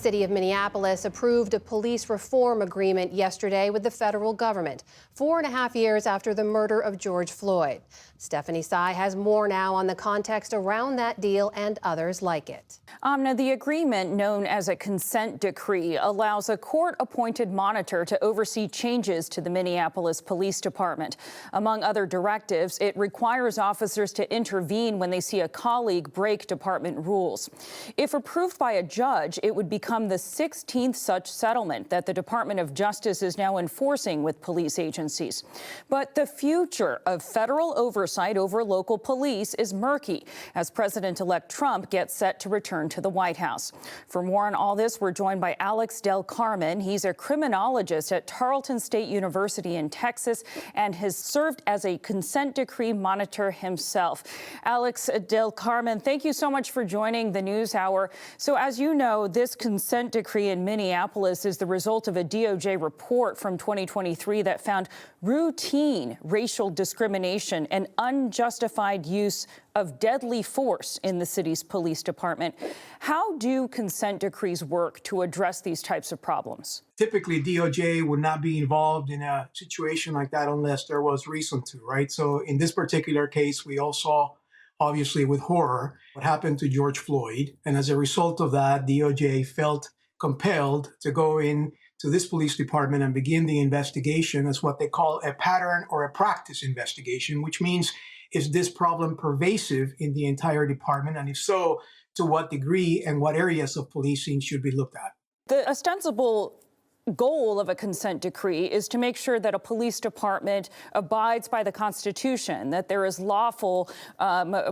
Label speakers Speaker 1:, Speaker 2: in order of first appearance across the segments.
Speaker 1: city of Minneapolis approved a police reform agreement yesterday with the federal government, 4.5 years after the murder of George Floyd. Stephanie Sy has more now on the context around that deal and others like it.
Speaker 2: Amna, the agreement, known as a consent decree, allows a court-appointed monitor to oversee changes to the Minneapolis Police Department. Among other directives, it requires officers to intervene when they see a colleague break department rules. If approved by a judge, it would become the 16th such settlement that the Department of Justice is now enforcing with police agencies. But the future of federal oversight over local police is murky as President-elect Trump gets set to return to the White House. For more on all this, we're joined by Alex Del Carmen. He's a criminologist at Tarleton State University in Texas and has served as a consent decree monitor himself. Alex Del Carmen, thank you so much for joining the News Hour. So as you know, this consent decree in Minneapolis is the result of a DOJ report from 2023 that found routine racial discrimination and unjustified use of deadly force in the city's police department. How do consent decrees work to address these types of problems?
Speaker 3: Typically, DOJ would not be involved in a situation like that unless there was reason to, right? So in this particular case, we all saw, obviously with horror, what happened to George Floyd. And as a result of that, DOJ felt compelled to go in to this police department and begin the investigation as what they call a pattern or a practice investigation, which means, is this problem pervasive in the entire department? And if so, to what degree and what areas of policing should be looked at?
Speaker 2: The ostensible goal of a consent decree is to make sure that a police department abides by the Constitution, that there is lawful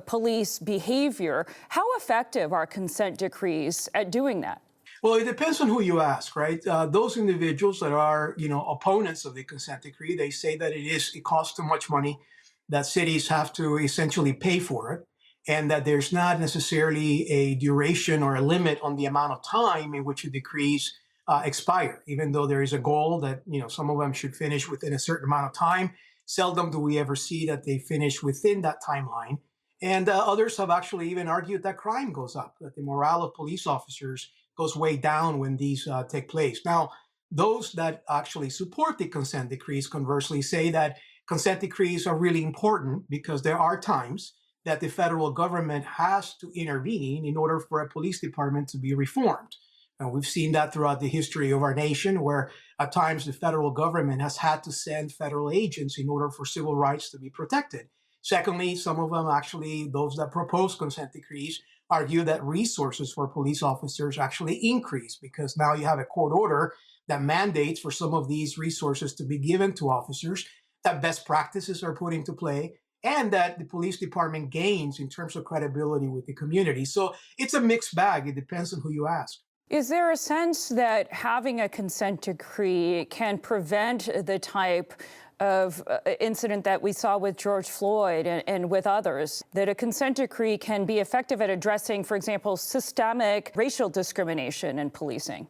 Speaker 2: police behavior. How effective are consent decrees at doing that?
Speaker 3: Well, it depends on who you ask, right? Those individuals that are, opponents of the consent decree, they say that it costs too much money, that cities have to essentially pay for it, and that there's not necessarily a duration or a limit on the amount of time in which the decrees expire, even though there is a goal that, some of them should finish within a certain amount of time. Seldom do we ever see that they finish within that timeline. And others have actually even argued that crime goes up, that the morale of police officers goes way down when these take place. Now, those that actually support the consent decrees conversely say that consent decrees are really important because there are times that the federal government has to intervene in order for a police department to be reformed. And we've seen that throughout the history of our nation, where at times the federal government has had to send federal agents in order for civil rights to be protected. Secondly, some of them actually, those that propose consent decrees, argue that resources for police officers actually increase because now you have a court order that mandates for some of these resources to be given to officers, that best practices are put into play, and that the police department gains in terms of credibility with the community. So it's a mixed bag. It depends on who you ask.
Speaker 2: Is there a sense that having a consent decree can prevent the type of incident that we saw with George Floyd and with others, that a consent decree can be effective at addressing, for example, systemic racial discrimination in policing?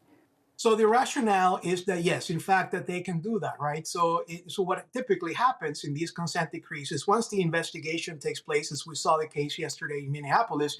Speaker 3: So the rationale is that, yes, in fact, that they can do that, right? So what typically happens in these consent decrees is once the investigation takes place, as we saw the case yesterday in Minneapolis,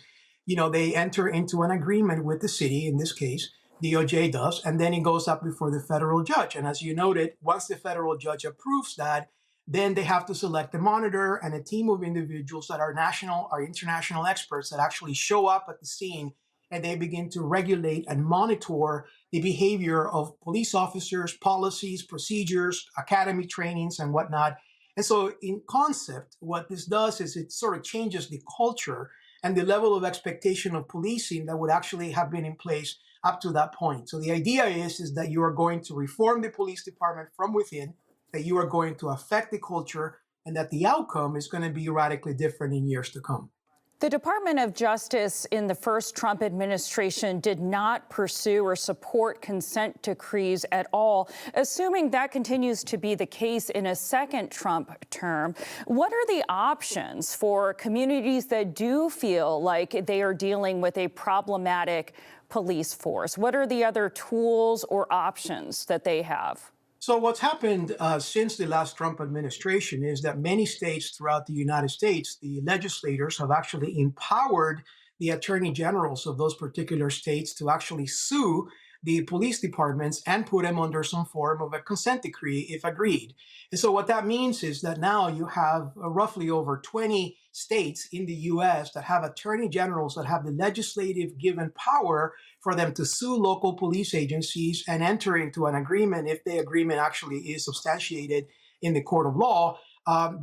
Speaker 3: they enter into an agreement with the city, in this case, DOJ does, and then it goes up before the federal judge. And as you noted, once the federal judge approves that, then they have to select a monitor and a team of individuals that are national or international experts that actually show up at the scene, and they begin to regulate and monitor the behavior of police officers, policies, procedures, academy trainings, and whatnot. And so in concept, what this does is it sort of changes the culture and the level of expectation of policing that would actually have been in place up to that point. So the idea is that you are going to reform the police department from within, that you are going to affect the culture, and that the outcome is going to be radically different in years to come.
Speaker 2: The Department of Justice in the first Trump administration did not pursue or support consent decrees at all. Assuming that continues to be the case in a second Trump term, what are the options for communities that do feel like they are dealing with a problematic police force? What are the other tools or options that they have?
Speaker 3: So what's happened since the last Trump administration is that many states throughout the United States, the legislators have actually empowered the attorney generals of those particular states to actually sue the police departments and put them under some form of a consent decree if agreed. And so what that means is that now you have roughly over 20 states in the US that have attorney generals that have the legislative given power for them to sue local police agencies and enter into an agreement if the agreement actually is substantiated in the court of law.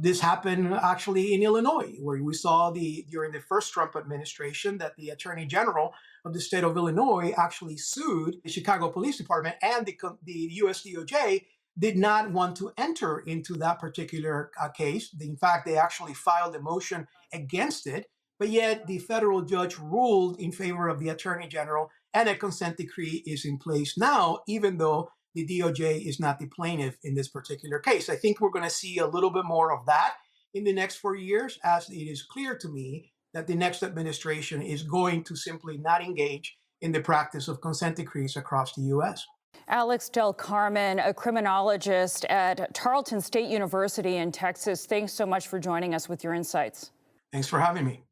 Speaker 3: This happened actually in Illinois, where we saw during the first Trump administration that the attorney general of the state of Illinois actually sued the Chicago Police Department, and the US DOJ did not want to enter into that particular case. In fact, they actually filed a motion against it, but yet the federal judge ruled in favor of the attorney general, and a consent decree is in place now, even though the DOJ is not the plaintiff in this particular case. I think we're going to see a little bit more of that in the next 4 years, as it is clear to me that the next administration is going to simply not engage in the practice of consent decrees across the U.S.
Speaker 2: Alex Del Carmen, a criminologist at Tarleton State University in Texas, thanks so much for joining us with your insights.
Speaker 3: Thanks for having me.